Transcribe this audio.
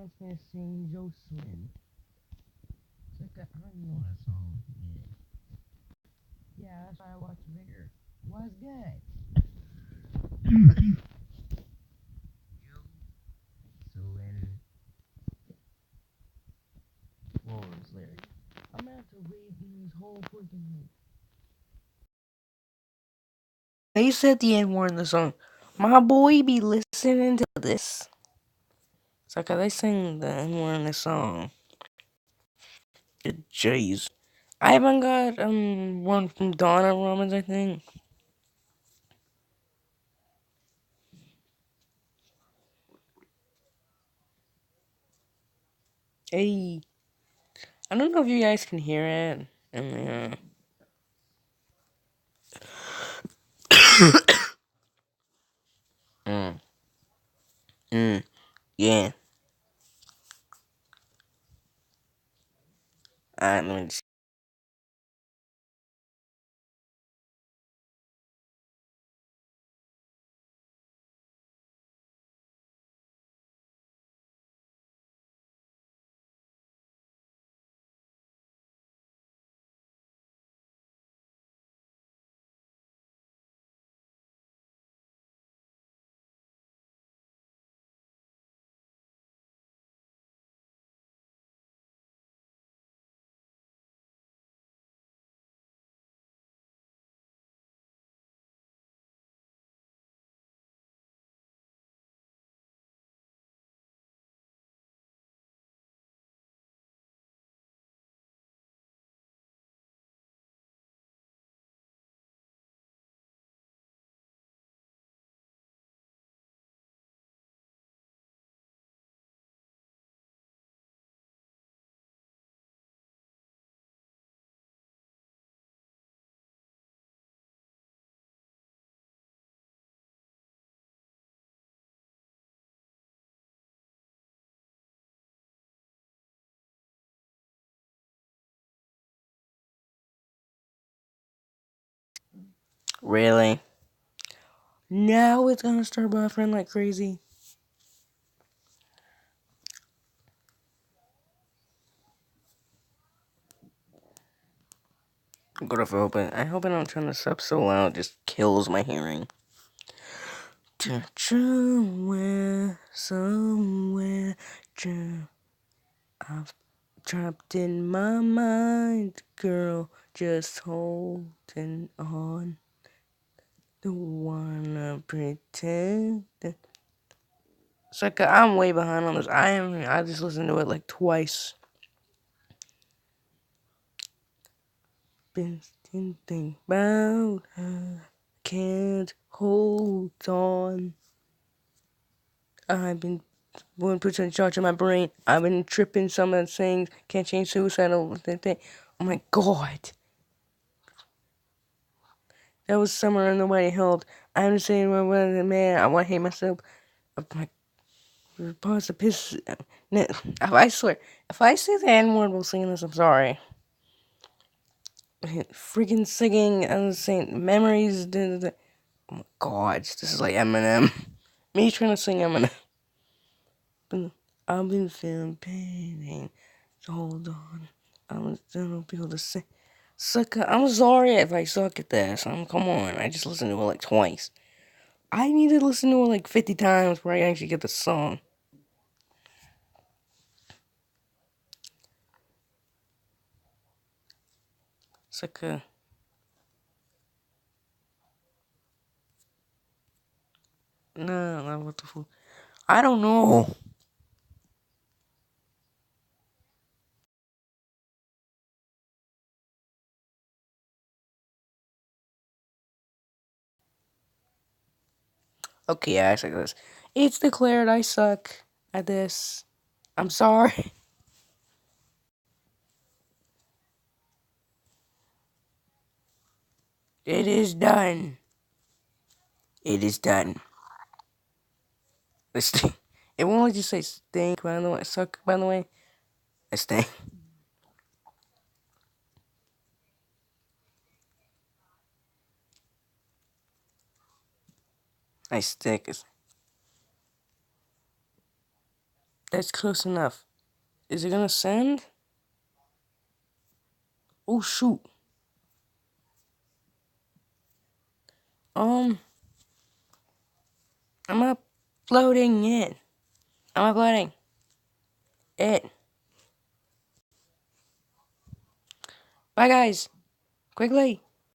wants me to sing Jocelyn. It's like, I don't know that song. Yeah, that's why I watched the video. Was good. So then, what was lyric? I'm gonna have to read these whole freaking. They said the N word in the song. My boy be listening to this. It's like, they sing the N word in the song. Jeez. I haven't got one from Donna Romans, I think. Hey, I don't know if you guys can hear it. And yeah. Let me see. Really? Now it's gonna start buffering like crazy. Good if I open. I hope I don't turn this up so loud. It just kills my hearing. Somewhere, I've trapped in my mind, girl, just holding on. Don't wanna pretend that. It's like I'm way behind on this. I just listened to it like twice. Been thinking about her. Can't hold on. I've been one percent in charge of my brain. I've been tripping some of the things. Can't change suicidal thing. Oh my god. That was summer and nobody helped. I'm saying, man, I want to hate myself. I'm like, pause the piss. I swear, if I say the N word while singing this, I'm sorry. Freaking singing and saying memories. Oh my god, this is like Eminem. Me trying to sing Eminem. I've been feeling pain. So hold on. I'm gonna be able to sing. Sucker, I'm sorry if I suck at this. Come on, I just listened to it like twice. I need to listen to it like 50 times before I actually get the song. Sucker. No, what the fuck? I don't know. Okay, I suck at this. It's declared I suck at this. I'm sorry. It is done. It is done. It won't let you say stink, by the way. Suck, by the way. I stink. I stink. That's close enough. Is it gonna send? Oh shoot. I'm uploading it. I'm uploading it. Bye guys. Quickly.